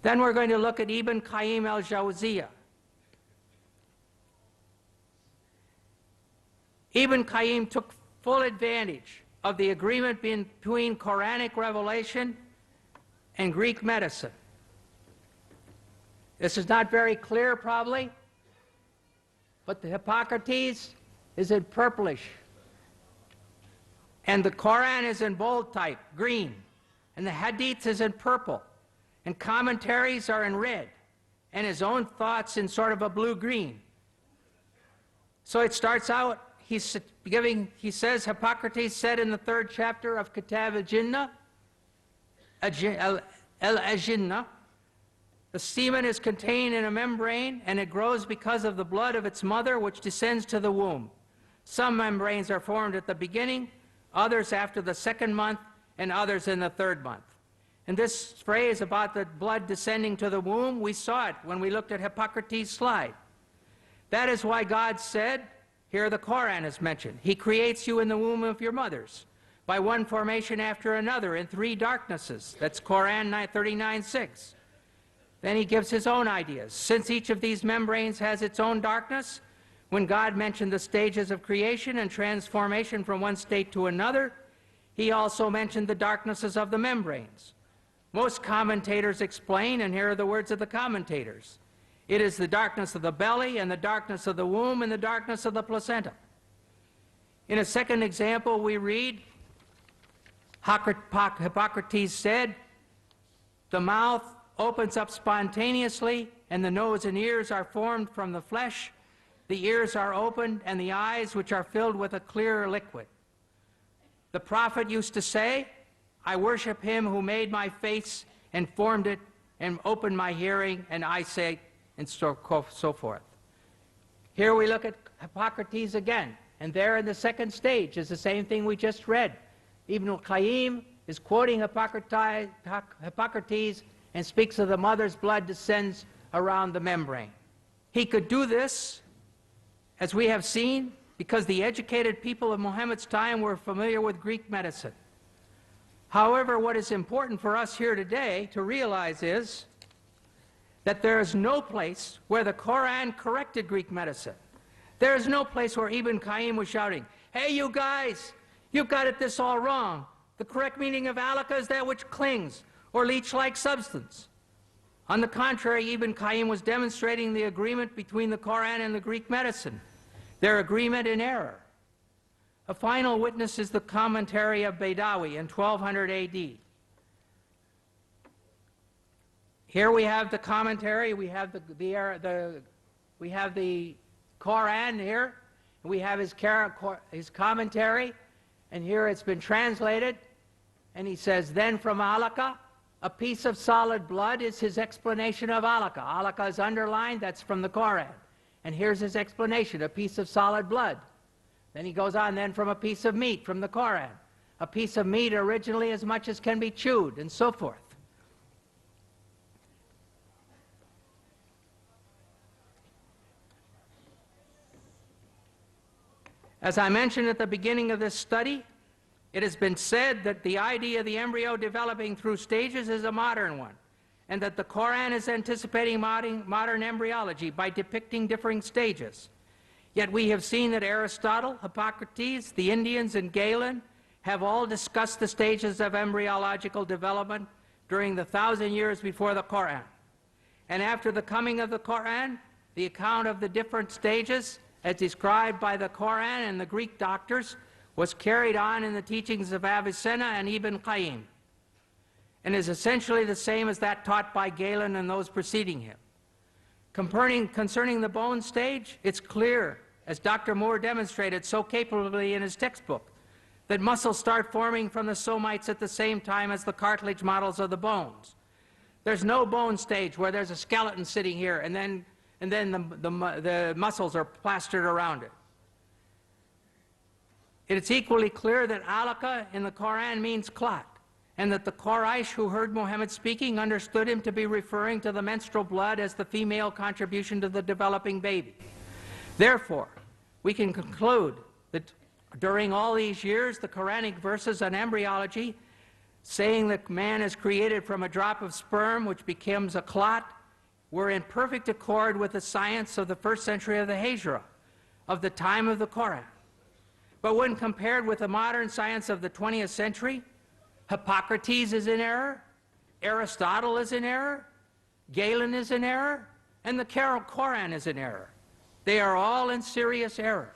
Then we're going to look at Ibn Qayyim al-Jawziyah. Ibn Qayyim took full advantage of the agreement between Quranic revelation and Greek medicine. This is not very clear, probably, but the Hippocrates is in purplish, and the Quran is in bold type, green, and the Hadith is in purple, and commentaries are in red, and his own thoughts in sort of a blue-green. So it starts out, he says, Hippocrates said in the 3rd chapter of Kitab al-Jinnah, al-Jinnah, the semen is contained in a membrane, and it grows because of the blood of its mother, which descends to the womb. Some membranes are formed at the beginning, others after the 2nd month, and others in the 3rd month. And this phrase about the blood descending to the womb, we saw it when we looked at Hippocrates' slide. That is why God said, here the Quran is mentioned, He creates you in the womb of your mothers, by one formation after another in 3 darknesses. That's Quran 39:6. Then he gives his own ideas. Since each of these membranes has its own darkness, when God mentioned the stages of creation and transformation from one state to another, He also mentioned the darknesses of the membranes. Most commentators explain, and here are the words of the commentators, it is the darkness of the belly, and the darkness of the womb, and the darkness of the placenta. In a second example, we read, Hippocrates said, the mouth opens up spontaneously, and the nose and ears are formed from the flesh. The ears are opened, and the eyes, which are filled with a clear liquid. The prophet used to say, I worship Him who made my face and formed it and opened my hearing and eyesight, and so forth. Here we look at Hippocrates again, and there in the 2nd stage is the same thing we just read. Ibn Qayyim is quoting Hippocrates and speaks of the mother's blood descends around the membrane. He could do this, as we have seen, because the educated people of Muhammad's time were familiar with Greek medicine. However, what is important for us here today to realize is that there is no place where the Quran corrected Greek medicine. There is no place where Ibn Qayyim was shouting, hey, you guys, you've got this all wrong. The correct meaning of alaka is that which clings or leech-like substance. On the contrary, Ibn Qayyim was demonstrating the agreement between the Quran and the Greek medicine, their agreement in error. A final witness is the commentary of Baidawi in 1200 AD. Here we have the commentary, we have the Quran here, and we have his commentary, and here it's been translated, and he says, then from alaka, a piece of solid blood is his explanation of alaka. Alaka is underlined, that's from the Quran. And here's his explanation, a piece of solid blood. Then he goes on, then from a piece of meat from the Quran. A piece of meat originally as much as can be chewed, and so forth. As I mentioned at the beginning of this study, it has been said that the idea of the embryo developing through stages is a modern one, and that the Quran is anticipating modern embryology by depicting differing stages. Yet we have seen that Aristotle, Hippocrates, the Indians, and Galen have all discussed the stages of embryological development during the 1,000 years before the Quran. And after the coming of the Quran, the account of the different stages, as described by the Quran and the Greek doctors, was carried on in the teachings of Avicenna and Ibn Qayyim, and is essentially the same as that taught by Galen and those preceding him. Concerning the bone stage, it's clear, as Dr. Moore demonstrated so capably in his textbook, that muscles start forming from the somites at the same time as the cartilage models of the bones. There's no bone stage where there's a skeleton sitting here and then the muscles are plastered around it. It's equally clear that alaka in the Quran means clot, and that the Quraysh who heard Muhammad speaking understood him to be referring to the menstrual blood as the female contribution to the developing baby. Therefore, we can conclude that during all these years, the Quranic verses on embryology saying that man is created from a drop of sperm which becomes a clot, were in perfect accord with the science of the first century of the Hijra, of the time of the Quran. But when compared with the modern science of the 20th century, Hippocrates is in error, Aristotle is in error, Galen is in error, and the Quran is in error. They are all in serious error.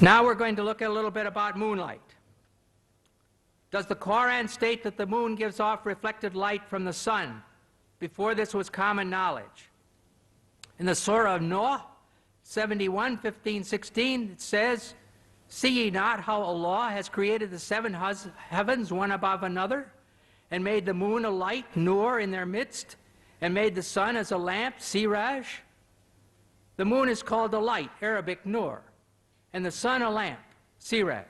Now we're going to look at a little bit about moonlight. Does the Quran state that the moon gives off reflected light from the sun? Before this was common knowledge. In the Surah of Noah, 71, 15, 16, it says, "See ye not how Allah has created the seven heavens one above another, and made the moon a light, nur, in their midst, and made the sun as a lamp, siraj?" The moon is called a light, Arabic nur, and the sun a lamp, siraj.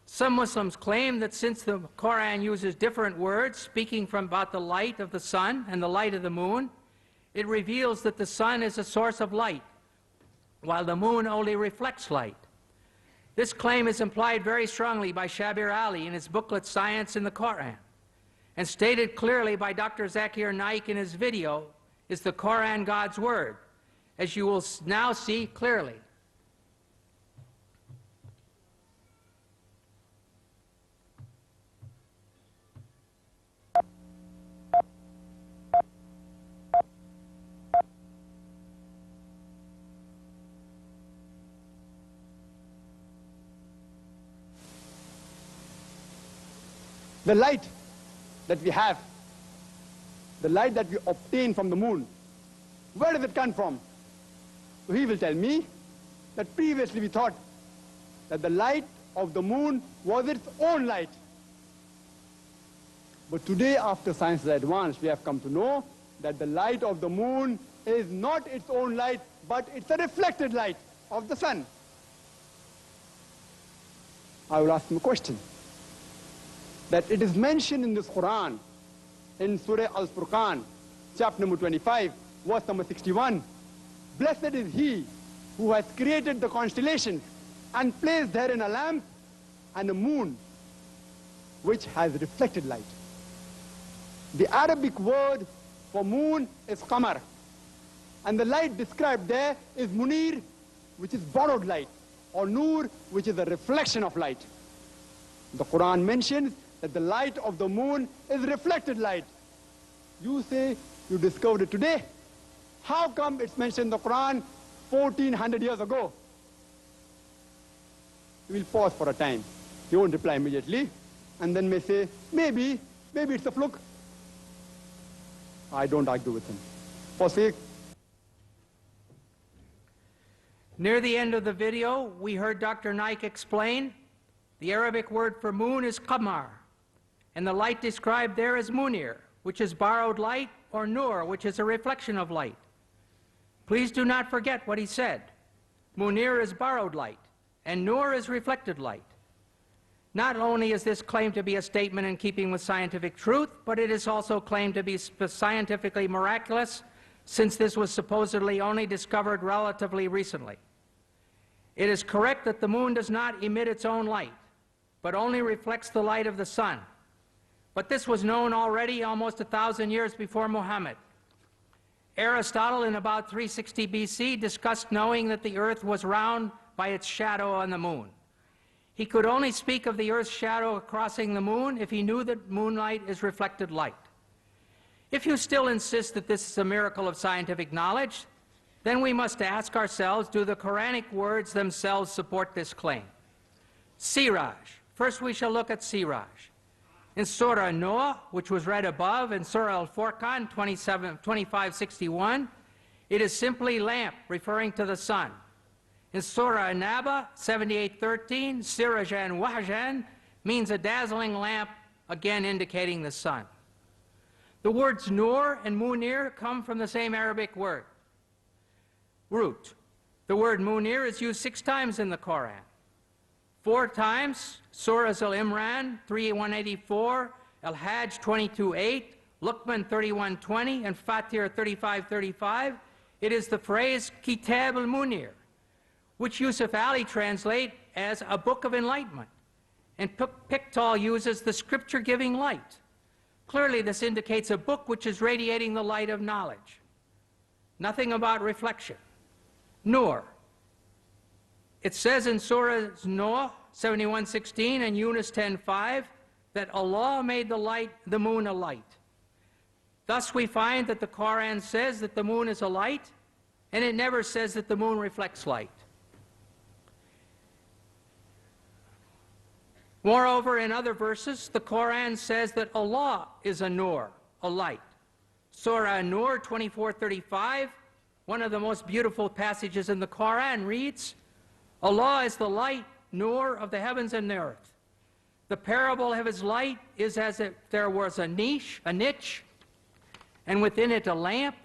Some Muslims claim that since the Quran uses different words, speaking about the light of the sun and the light of the moon, it reveals that the sun is a source of light, while the moon only reflects light. This claim is implied very strongly by Shabir Ali in his booklet Science in the Quran, and stated clearly by Dr. Zakir Naik in his video, "Is the Quran God's word?" as you will now see clearly. The light that we have, the light that we obtain from the moon, where does it come from? So he will tell me that previously we thought that the light of the moon was its own light. But today, after science has advanced, we have come to know that the light of the moon is not its own light, but it's a reflected light of the sun. I will ask him a question. That it is mentioned in this Quran, in Surah Al-Furqan, chapter number 25, verse number 61. "Blessed is he who has created the constellations and placed therein a lamp and a moon which has reflected light." The Arabic word for moon is qamar, and the light described there is munir, which is borrowed light, or nur, which is a reflection of light. The Quran mentions that the light of the moon is reflected light. You say you discovered it today. How come it's mentioned in the Quran 1400 years ago? He will pause for a time. He won't reply immediately, and then may say, maybe it's a fluke. I don't argue with him. For sake. Near the end of the video, we heard Dr. Naik explain the Arabic word for moon is qamar, and the light described there is munir, which is borrowed light, or nur, which is a reflection of light. Please do not forget what he said. Munir is borrowed light, and nur is reflected light. Not only is this claimed to be a statement in keeping with scientific truth, but it is also claimed to be scientifically miraculous, since this was supposedly only discovered relatively recently. It is correct that the moon does not emit its own light, but only reflects the light of the sun. But this was known already almost 1,000 years before Muhammad. Aristotle, in about 360 BC, discussed knowing that the earth was round by its shadow on the moon. He could only speak of the earth's shadow crossing the moon if he knew that moonlight is reflected light. If you still insist that this is a miracle of scientific knowledge, then we must ask ourselves, do the Quranic words themselves support this claim? Siraj. First we shall look at Siraj. In Surah Noah, which was read above, in Surah Al-Furqan 25:61, it is simply lamp, referring to the sun. In Surah An-Naba 78:13, Sirajan Wahjan means a dazzling lamp, again indicating the sun. The words nur and munir come from the same Arabic word, root. The word munir is used 6 times in the Quran. 4 times, Surahs Al-Imran 3:184, Al-Hajj 22:8, Luqman 31:20 and Fatir 35:35, it is the phrase Kitab al-Munir, which Yusuf Ali translate as a book of enlightenment, and Pickthall uses the scripture-giving light. Clearly, this indicates a book which is radiating the light of knowledge. Nothing about reflection. Nur. It says in Surah Noah 71:16 and Yunus 10:5 that Allah made the moon a light. Thus we find that the Quran says that the moon is a light, and it never says that the moon reflects light. Moreover, in other verses, the Quran says that Allah is a nur, a light. Surah An-Nur 24:35, one of the most beautiful passages in the Quran, reads, Allah is the light, nur of the heavens and the earth. The parable of his light is as if there was a niche, and within it a lamp,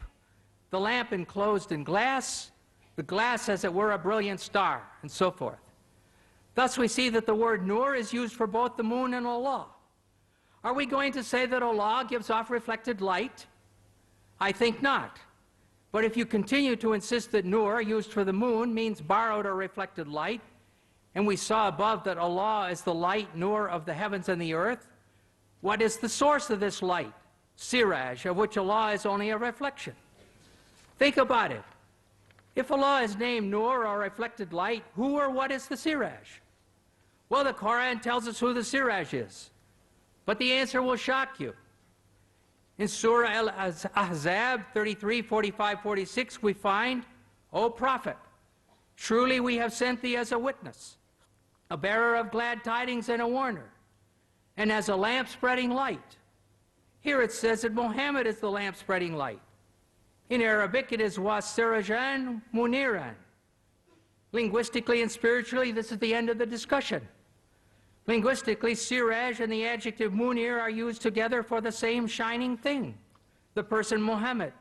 the lamp enclosed in glass, the glass as it were a brilliant star, and so forth. Thus we see that the word nur is used for both the moon and Allah. Are we going to say that Allah gives off reflected light? I think not. But if you continue to insist that nur, used for the moon, means borrowed or reflected light, and we saw above that Allah is the light, nur of the heavens and the earth, what is the source of this light? Siraj, of which Allah is only a reflection. Think about it. If Allah is named nur or reflected light, who or what is the Siraj? Well, the Quran tells us who the Siraj is. But the answer will shock you. In Surah Al-Ahzab 33, 45, 46, we find, O Prophet, truly we have sent thee as a witness, a bearer of glad tidings and a warner, and as a lamp spreading light. Here it says that Muhammad is the lamp spreading light. In Arabic, it is was-sirajan muniran. Linguistically and spiritually, this is the end of the discussion. Linguistically, siraj and the adjective munir are used together for the same shining thing, the person Muhammad.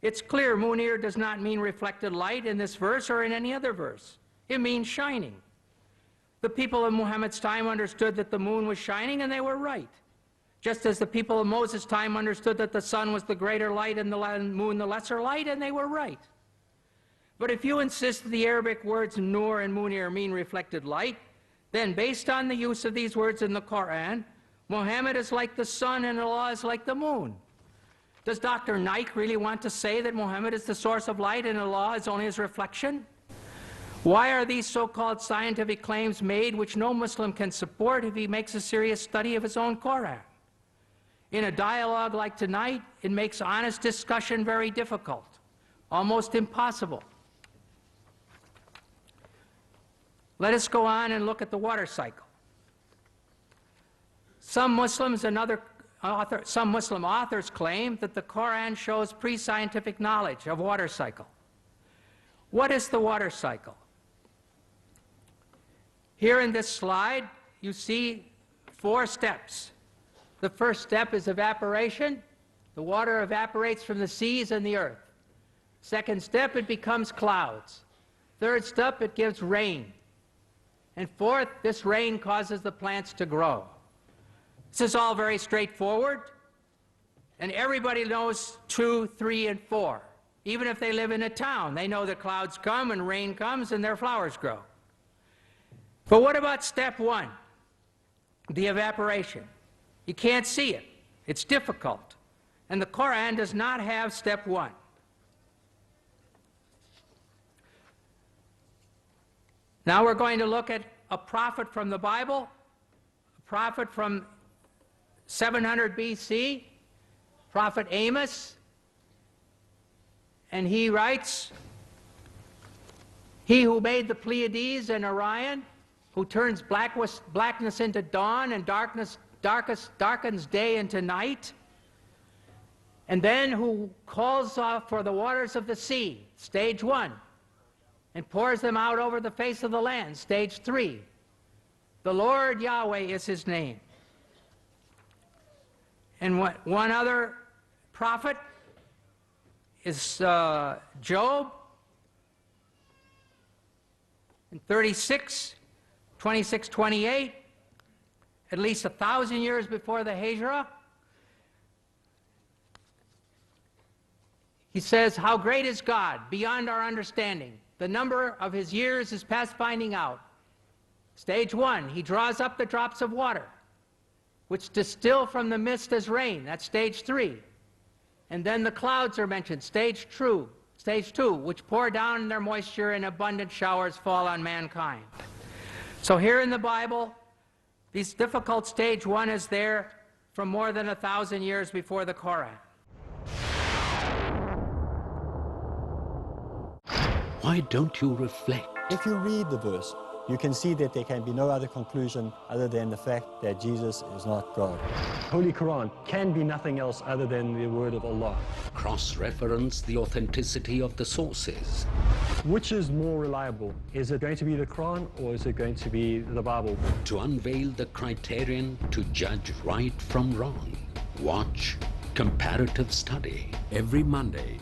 It's clear munir does not mean reflected light in this verse or in any other verse. It means shining. The people of Muhammad's time understood that the moon was shining, and they were right. Just as the people of Moses' time understood that the sun was the greater light and the moon the lesser light, and they were right. But if you insist that the Arabic words nur and munir mean reflected light, then based on the use of these words in the Quran, Muhammad is like the sun and Allah is like the moon. Does Dr. Naik really want to say that Muhammad is the source of light and Allah is only his reflection? Why are these so-called scientific claims made which no Muslim can support if he makes a serious study of his own Quran? In a dialogue like tonight, it makes honest discussion very difficult, almost impossible. Let us go on and look at the water cycle. Some Muslim authors claim that the Quran shows pre-scientific knowledge of water cycle. What is the water cycle? Here in this slide, you see 4 steps. The first step is evaporation. The water evaporates from the seas and the earth. Second step, it becomes clouds. Third step, it gives rain. And fourth, this rain causes the plants to grow. This is all very straightforward, and everybody knows 2, 3, and 4. Even if they live in a town, they know that clouds come and rain comes and their flowers grow. But what about step 1, the evaporation? You can't see it. It's difficult. And the Quran does not have step 1. Now we're going to look at a prophet from the Bible, a prophet from 700 BC, Prophet Amos, and he writes, "He who made the Pleiades and Orion, who turns blackness into dawn and darkens day into night, and then who calls for the waters of the sea," stage 1, and pours them out over the face of the land, stage 3. The Lord Yahweh is his name. And one other prophet is Job, in 36, 26, 28, at least 1,000 years before the Hijrah. He says, how great is God, beyond our understanding. The number of his years is past finding out. Stage 1, he draws up the drops of water, which distill from the mist as rain. That's stage 3. And then the clouds are mentioned, stage 2, which pour down their moisture and abundant showers fall on mankind. So here in the Bible, this difficult stage 1 is there from more than 1,000 years before the Quran. Why don't you reflect? If you read the verse, you can see that there can be no other conclusion other than the fact that Jesus is not God. Holy Quran can be nothing else other than the word of Allah. Cross-reference the authenticity of the sources. Which is more reliable? Is it going to be the Quran or is it going to be the Bible? To unveil the criterion to judge right from wrong. Watch Comparative Study every Monday